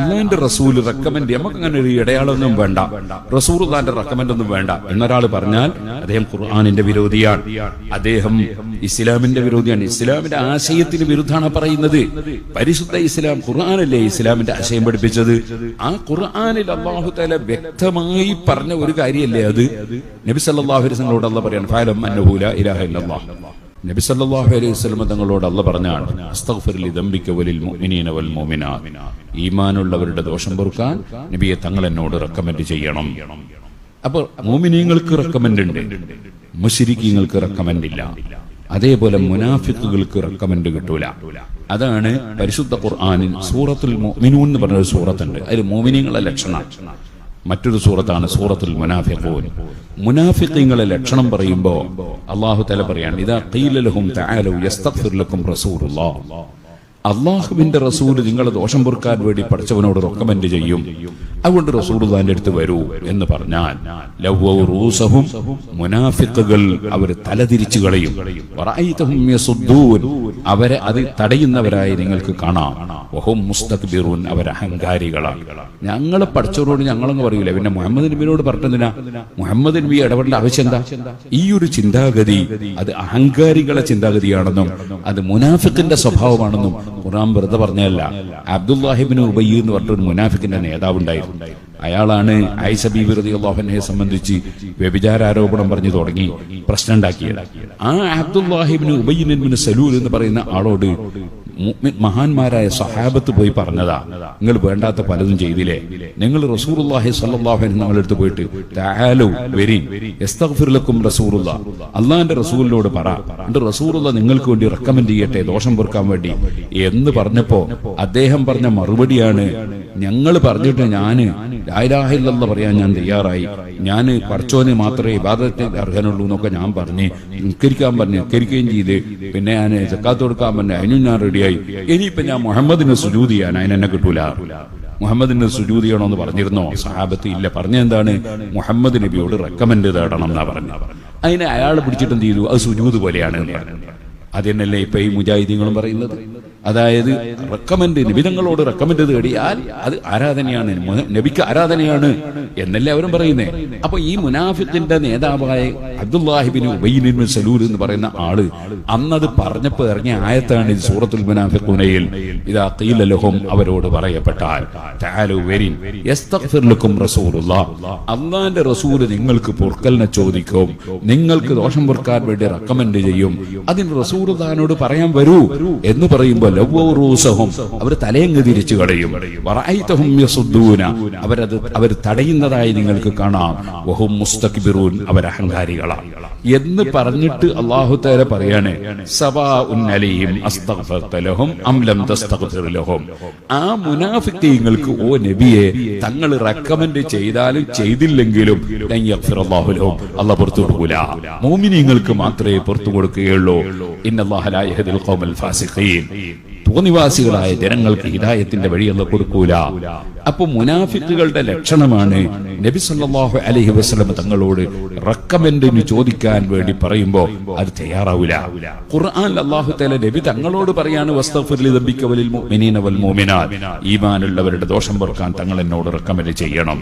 അള്ളാന്റെ റസൂൽ റെക്കമെൻഡ്, നമുക്ക് അങ്ങനെ ഒരു ഇടയാളൊന്നും വേണ്ട, റസൂലുള്ളാന്റെ റെക്കമെൻഡ് ഒന്നും വേണ്ട എന്നൊരാൾ പറഞ്ഞാൽ അദ്ദേഹം ഖുർആനിന്റെ വിരോധിയാണ്, അദ്ദേഹം ഇസ്ലാമിന്റെ വിരോധിയാണ്, ഇസ്ലാമിന്റെ ആശയത്തിന് വിരുദ്ധാണ് പറയുന്നത്. പരിശുദ്ധ ഇസ്ലാം ഖുർആനല്ലേ ഇസ്ലാമിന്റെ ആശയം പഠിപ്പിച്ചത്. ആ ഖുർആനിൽ അല്ലാഹു തആല വ്യക്തമായി പറഞ്ഞ ഒരു കാര്യമല്ലേ അത്. നബി സല്ലല്ലാഹു അലൈഹി വസല്ലമയോട് അല്ലാഹു പറയാണ് ഫഅലം അന്നഹു ലാ ഇലാഹ ഇല്ലല്ലാഹ്. നബി സല്ലല്ലാഹു അലൈഹി വസല്ലം തങ്ങളോട് അല്ലാഹു പറഞ്ഞാണ് അസ്തഗ്ഫിർ ലിദംബിക വലിൽ മുഅ്മിനീന വൽ മുഅ്മിനാത്ത്. ഈമാനുള്ളവരുടെ ദോഷം പൊറുക്കാൻ നബിയെ തങ്ങൾ എന്നോട് റെക്കമെൻഡ് ചെയ്യണം. അപ്പോൾ മുഅ്മിനീങ്ങൾക്ക് റെക്കമെൻഡ് ഉണ്ട്, മുശ്രിക്കീങ്ങൾക്ക് റെക്കമെൻഡ് ഇല്ല. അതേപോലെ മുനാഫിക്കുകൾക്ക് റെക്കമെൻഡ് കിട്ടൂല. അതാണ് പരിശുദ്ധ ഖുർആനിൽ സൂറത്തുൽ മുഅ്മിനൂൻ എന്ന് പറഞ്ഞൊരു സൂറത്തുണ്ട്. അതിൽ മുഅ്മിനീങ്ങളുടെ ലക്ഷണം മറ്റൊരു സൂറത്താണ് സൂറത്തുൽ മുനാഫിഖൂൻ. മുനാഫിഖീങ്ങളുടെ ലക്ഷണം പറയുമ്പോൾ അല്ലാഹു തആല പറയാണ് ഇദാ ഖീല ലഹും തആലൂ യസ്തഗ്ഫിർ ലക്കും റസൂലുള്ളാഹ്. അള്ളാഹുവിന്റെ റസൂൽ നിങ്ങളെ ദോഷം പൊറുക്കാൻ വേണ്ടി പഠിച്ചവനോട് റെക്കമെൻഡ് ചെയ്യും, അതുകൊണ്ട് റസൂലുള്ളാഹിന്റെ അടുത്ത് വരൂ എന്ന് പറഞ്ഞാൽ ലവ്വ റൂസഹും, മുനാഫിഖുകൾ അവർ തലതിരിച്ചു കളയും, വറഅയ്തഹും യസുദ്ദൂൻ, അവരെ അത് തടയുന്നവരായി നിങ്ങൾക്ക് കാണാം, വഹും മുസ്തക്ബിറൂൻ, അവർ അഹങ്കാരികളാണ്. ഞങ്ങളെ പഠിച്ചവരോട് ഞങ്ങളങ്ങ് പറയൂല, പിന്നെ മുഹമ്മദ് നബിയോട് പറഞ്ഞതിനാ? മുഹമ്മദ് നബി ഇടപെടേണ്ട ആവശ്യം എന്താ? ഈ ഒരു ചിന്താഗതി അത് അഹങ്കാരികളെ ചിന്താഗതിയാണെന്നും അത് മുനാഫിഖിന്റെ സ്വഭാവമാണെന്നും ഖുർആൻ വെറുതെ പറഞ്ഞതല്ല. അബ്ദുല്ലാഹി ഇബ്നു ഉബയ്യ് എന്ന് പറഞ്ഞൊരു മുനാഫിഖിന്റെ നേതാവുണ്ടായിരുന്നു. അയാളാണ് ആയിഷ ബീബി റളിയല്ലാഹു അൻഹയെ സംബന്ധിച്ച് വ്യഭിചാരാരോപണം പറഞ്ഞു തുടങ്ങി പ്രശ്നം ഉണ്ടാക്കിയത്. ആ അബ്ദുല്ലാഹി ഇബ്നു ഉബയ്യ് ഇബ്നു സലൂൽ എന്ന് പറയുന്ന ആളോട് മഹാന്മാരായ സഹാബത്ത് പോയി പറഞ്ഞതാ, നിങ്ങൾ വേണ്ടാത്ത പലതും ചെയ്തില്ലേ, നിങ്ങൾ റസൂലുള്ളാഹി സ്വല്ലല്ലാഹു അലൈഹി വസല്ലം അടുത്ത് പോയിട്ട് തആലൂ വരീൻ യസ്തഗ്ഫിർ ലക്കും റസൂലുള്ളാഹ്, അല്ലാഹുവിന്റെ റസൂലിനോട് പറ, എന്നിട്ട് റസൂലുള്ളാഹ് നിങ്ങൾക്ക് വേണ്ടി റെക്കമെൻഡ് ചെയ്യട്ടെ ദോഷം പൊറുക്കാൻ വേണ്ടി എന്ന് പറഞ്ഞപ്പോ അദ്ദേഹം പറഞ്ഞ മറുപടിയാണ്, ഞങ്ങൾ പറഞ്ഞിട്ട് ഞാന് ലാ ഇലാഹ ഇല്ലല്ലാഹ് പറയാൻ ഞാൻ തയ്യാറായി, ഞാൻ പടച്ചോനെ മാത്രമേ ഇബാദത്തിന് അർഹനുള്ളൂ എന്നൊക്കെ ഞാൻ പറഞ്ഞ് നിസ്കരിക്കാൻ പറഞ്ഞു, നിസ്കരിക്കുകയും ചെയ്ത്, പിന്നെ ഞാൻ സക്കാത്ത് കൊടുക്കാൻ പറഞ്ഞു, അതിനും ഞാൻ റെഡിയായി, ഇനിയിപ്പോ ഞാൻ മുഹമ്മദിന് സുജൂദ് ചെയ്യാൻ അതിനെന്നെ കിട്ടൂല. മുഹമ്മദിന് സുജൂദ് ചെയ്യണമെന്ന് പറഞ്ഞിരുന്നോ സഹാബത്ത്? ഇല്ല. പറഞ്ഞ എന്താണ്? മുഹമ്മദ് നബിയോട് റെക്കമെൻഡ് തേടണം എന്നാ പറഞ്ഞു. അതിനെ അയാൾ പിടിച്ചിട്ട് എന്ത് ചെയ്തു? അത് സുജൂദ് പോലെയാണ് എന്ന് പറഞ്ഞു. അതിനല്ലേ ഇപ്പൊ ഈ മുജാഹിദീങ്ങളും പറയുന്നത്. അതായത് റെക്കമെൻഡ്, നബിതങ്ങളോട് റെക്കമെൻഡ് തേടിയാൽ അത് ആരാധനയാണ്, നബിക്ക് ആരാധനയാണ് എന്നല്ലേ അവരും പറയുന്നേ. അപ്പൊ ഈ മുനാഫിഖിന്റെ നേതാവായ അബ്ദുല്ലാഹി ഇബ്നു ഉബയ്യ് ഇബ്നു സലൂൽ എന്ന് പറയുന്ന ആള് അന്നത് പറഞ്ഞപ്പോ ഇറങ്ങിയ ആയത്താണ് ഇത് സൂറത്തുൽ മുനാഫിഖൂനയിൽ. ഇദാ ഖീല ലഹും, അവരോട് പറയപ്പെട്ടാൽ, തആലൂ വരീൻ യസ്തഗ്ഫിർ ലക്കും റസൂലുള്ളാഹ്, അല്ലാഹുവിന്റെ റസൂൽ നിങ്ങൾക്ക് പൊറുക്കലിനെ ചോദിക്കും, നിങ്ങൾക്ക് ദോഷം പൊറുക്കാൻ വേണ്ടി റെക്കമെൻഡ് ചെയ്യും, അതിന് റസൂലുള്ളാഹിനോട് പറയാൻ വരൂ എന്ന് പറയുമ്പോൾ അവർ തലയങ്ങ് തിരിച്ചു കളയും, വറഅയ്തഹും യസുദ്ദൂന, അവർ തടയുന്നതായി നിങ്ങൾക്ക് കാണാം, വഹും മുസ്തക്ബിറൂൻ, അവർ അഹങ്കാരികളാണ് എന്ന് പറഞ്ഞിട്ട് അല്ലാഹു തആല പറയാണ് സവാഉൻ അലൈഹിം അസ്തഗ്ഫർത ലഹും അം ലം തസ്തഗ്ഫിർ ലഹും. ആ മുനാഫിഖീങ്ങൾക്ക് ഓ നബിയെ തങ്ങൾ റെക്കമെൻഡ് ചെയ്താലും ചെയ്തില്ലെങ്കിലും ലൻ യഗ്ഫിറല്ലാഹു ലഹും, അല്ലാഹു പുറത്തു കൊടുക്കൂല, മുഅ്മിനീങ്ങൾക്ക് മാത്രമേ പുറത്തു കൊടുക്കുകയുള്ളൂ. ഇന്നല്ലാഹ ലാ യഹ്ദിൽ ഖൗമൽ ഫാസിഖീൻ, തോന്നിവാസികളായ ജനങ്ങൾക്ക് ഹിദായത്തിന്റെ വഴി അല്ലാഹു കൊടുക്കൂല. അപ്പൊ മുനാഫിക്കുകളുടെ ലക്ഷണമാണ് നബി സല്ലല്ലാഹു അലൈഹി വസല്ലം തങ്ങളോട് റെക്കമെൻഡിന് ചോദിക്കാൻ വേണ്ടി പറയുമ്പോ അത് തയ്യാറാവില്ല. ഖുർആനിൽ അല്ലാഹു തആല നബി തങ്ങളോട് പറയാണ് വസ്തഗ്ഫിർ ലിദംബിക വലിൽ മുഅ്മിനീന വൽ മുഅ്മിനാത്ത്, ഈമാനുള്ളവരുടെ ദോഷം പൊറുക്കാൻ തങ്ങൾ എന്നോട് റെക്കമെൻഡ് ചെയ്യണം.